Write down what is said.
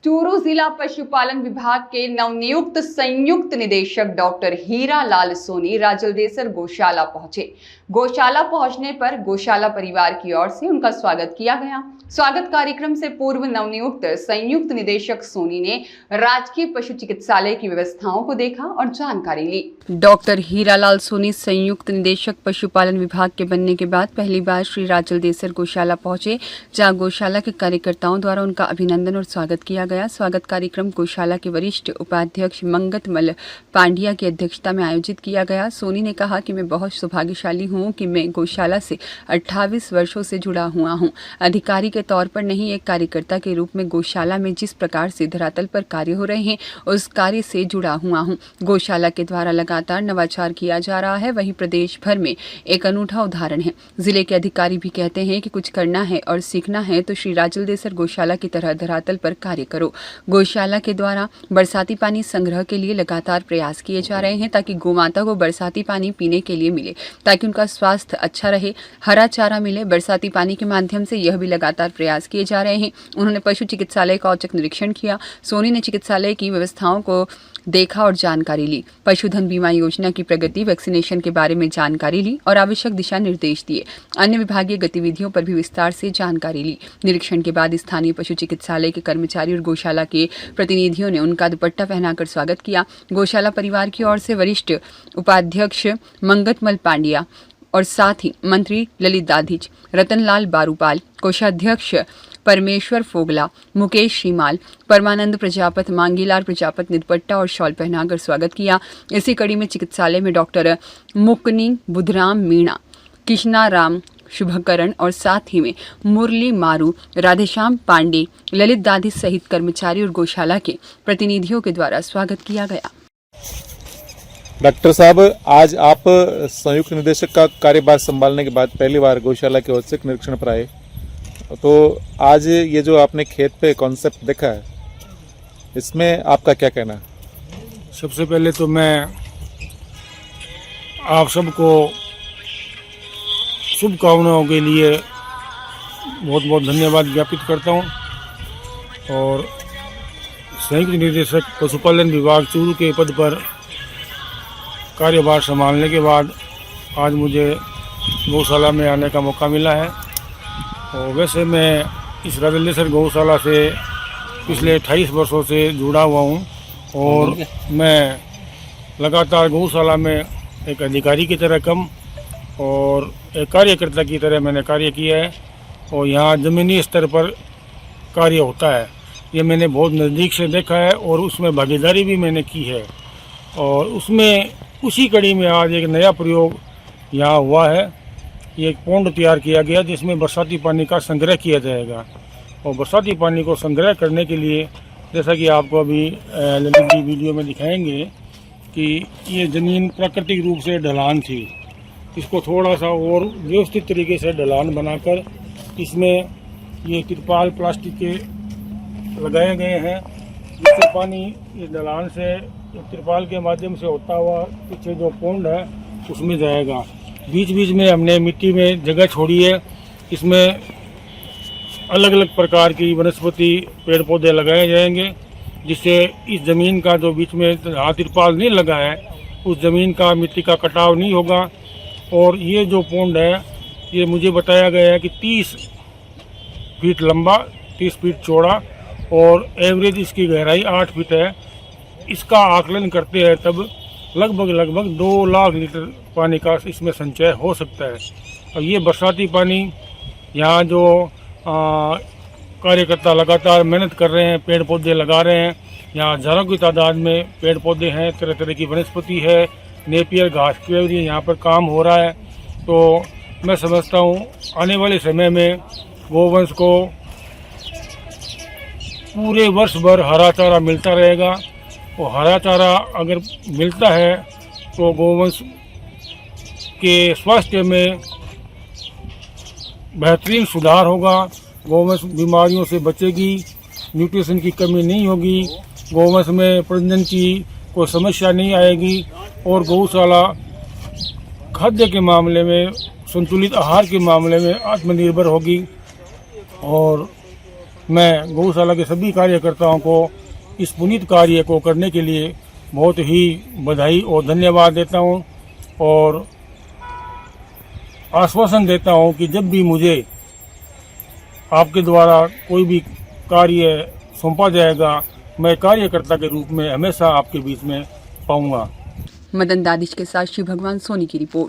चूरू जिला पशुपालन विभाग के नवनियुक्त संयुक्त निदेशक डॉक्टर हीरा लाल सोनी राजलदेसर गौशाला पहुंचे। गौशाला पहुंचने पर गौशाला परिवार की ओर से उनका स्वागत किया गया। स्वागत कार्यक्रम से पूर्व नवनियुक्त संयुक्त निदेशक सोनी ने राजकीय पशु चिकित्सालय की व्यवस्थाओं को देखा और जानकारी ली। डॉक्टर हीरा लाल सोनी संयुक्त निदेशक पशुपालन विभाग के बनने के बाद पहली बार श्री राजलदेसर गौशाला पहुंचे, जहां गौशाला के कार्यकर्ताओं द्वारा उनका अभिनंदन और स्वागत किया गया। स्वागत कार्यक्रम गौशाला के वरिष्ठ उपाध्यक्ष मंगतमल पांड्या की अध्यक्षता में आयोजित किया गया। सोनी ने कहा कि मैं बहुत सौभाग्यशाली हूं कि मैं गौशाला से 28 वर्षों से जुड़ा हुआ हूं। अधिकारी के तौर पर नहीं, एक कार्यकर्ता के रूप में गौशाला में जिस प्रकार से धरातल पर कार्य हो रहे हैं उस कार्य से जुड़ा हुआ हूं। गौशाला के द्वारा लगातार नवाचार किया जा रहा है, वही प्रदेश भर में एक अनूठा उदाहरण है। जिले के अधिकारी भी कहते हैं कि कुछ करना है और सीखना है तो श्री राजलदेसर गौशाला की तरह धरातल पर कार्य करो। गौशाला के द्वारा बरसाती पानी संग्रह के लिए लगातार प्रयास किए जा रहे हैं ताकि गौमाता को बरसाती पानी पीने के लिए मिले, ताकि उनका स्वास्थ्य अच्छा रहे, हरा चारा मिले। बरसाती पानी के माध्यम से यह भी लगातार प्रयास किए जा रहे हैं। उन्होंने पशु चिकित्सालय का औचक निरीक्षण किया। सोनी ने चिकित्सालय की व्यवस्थाओं को देखा और जानकारी ली। पशुधन बीमा योजना की प्रगति, वैक्सीनेशन के बारे में जानकारी ली और आवश्यक दिशा निर्देश दिए। अन्य विभागीय गतिविधियों पर भी विस्तार से जानकारी ली। निरीक्षण के बाद स्थानीय पशु चिकित्सालय के कर्मचारी और गौशाला के प्रतिनिधियों ने उनका दुपट्टा पहनाकर स्वागत किया। गौशाला परिवार की ओर से वरिष्ठ उपाध्यक्ष मंगतमल पांड्या और साथ ही मंत्री ललित दाधिच, रतनलाल बारूपाल, कोषाध्यक्ष परमेश्वर फोगला, मुकेश श्रीमाल, परमानंद प्रजापत, मांगीलाल प्रजापत ने दुपट्टा और शॉल पहनाकर स्वागत किया। इसी कड़ी में चिकित्सालय में डॉक्टर मुकनी बुधराम मीणा, कृष्णा राम शुभकरण और साथ ही में मुरली मारू, राधेश्याम पांडे, ललित दाधी सहित कर्मचारी और गौशाला के प्रतिनिधियों के द्वारा स्वागत किया गया। डॉक्टर साहब, आज आप संयुक्त निदेशक का कार्यभार संभालने के बाद पहली बार गौशाला के औचक निरीक्षण पर आए, तो आज ये जो आपने खेत पे कॉन्सेप्ट देखा है, इसमें आपका क्या कहना है? सबसे पहले तो मैं आप सबको शुभकामनाओं के लिए बहुत बहुत धन्यवाद ज्ञापित करता हूं। और संयुक्त निदेशक पशुपालन विभाग चूरू के पद पर कार्यभार संभालने के बाद आज मुझे गौशाला में आने का मौका मिला है। और वैसे मैं इस राजलदेसर गौशाला से पिछले 28 वर्षों से जुड़ा हुआ हूं और मैं लगातार गौशाला में एक अधिकारी की तरह कम और एक कार्यकर्ता की तरह मैंने कार्य किया है। और यहाँ ज़मीनी स्तर पर कार्य होता है, ये मैंने बहुत नज़दीक से देखा है और उसमें भागीदारी भी मैंने की है। और उसमें उसी कड़ी में आज एक नया प्रयोग यहाँ हुआ है। ये एक पौंड तैयार किया गया जिसमें बरसाती पानी का संग्रह किया जाएगा। और बरसाती पानी को संग्रह करने के लिए, जैसा कि आपको अभी ललित जी वीडियो में दिखाएंगे, कि ये ज़मीन प्राकृतिक रूप से ढलान थी, इसको थोड़ा सा और व्यवस्थित तरीके से ढलान बनाकर इसमें ये तिरपाल प्लास्टिक के लगाए गए हैं, जिससे पानी इस ढलान से तिरपाल के माध्यम से होता हुआ पीछे जो पौंड है उसमें जाएगा। बीच बीच में हमने मिट्टी में जगह छोड़ी है, इसमें अलग अलग प्रकार की वनस्पति पेड़ पौधे लगाए जाएंगे, जिससे इस ज़मीन का जो बीच में तिरपाल नहीं लगा है उस ज़मीन का मिट्टी का कटाव नहीं होगा। और ये जो पौंड है ये मुझे बताया गया है कि 30 फीट लंबा, 30 फीट चौड़ा और एवरेज इसकी गहराई 8 फीट है। इसका आकलन करते हैं तब लगभग 2 लाख लीटर पानी का इसमें संचय हो सकता है। और ये बरसाती पानी यहाँ जो कार्यकर्ता लगातार मेहनत कर रहे हैं, पेड़ पौधे लगा रहे हैं, यहाँ हज़ारों की तादाद में पेड़ पौधे हैं, तरह तरह की वनस्पति है, नेपियर घास के लिए यहाँ पर काम हो रहा है। तो मैं समझता हूँ आने वाले समय में गोवंश को पूरे वर्ष भर हरा चारा मिलता रहेगा। और हरा चारा अगर मिलता है तो गोवंश के स्वास्थ्य में बेहतरीन सुधार होगा, गोवंश बीमारियों से बचेगी, न्यूट्रिशन की कमी नहीं होगी, गोवंश में प्रजनन की कोई समस्या नहीं आएगी और गौशाला खाद्य के मामले में, संतुलित आहार के मामले में आत्मनिर्भर होगी। और मैं गौशाला के सभी कार्यकर्ताओं को इस पुनीत कार्य को करने के लिए बहुत ही बधाई और धन्यवाद देता हूं और आश्वासन देता हूं कि जब भी मुझे आपके द्वारा कोई भी कार्य सौंपा जाएगा, मैं कार्यकर्ता के रूप में हमेशा आपके बीच में पाऊंगा। मदन दादिश के साथ शिव भगवान सोनी की रिपोर्ट।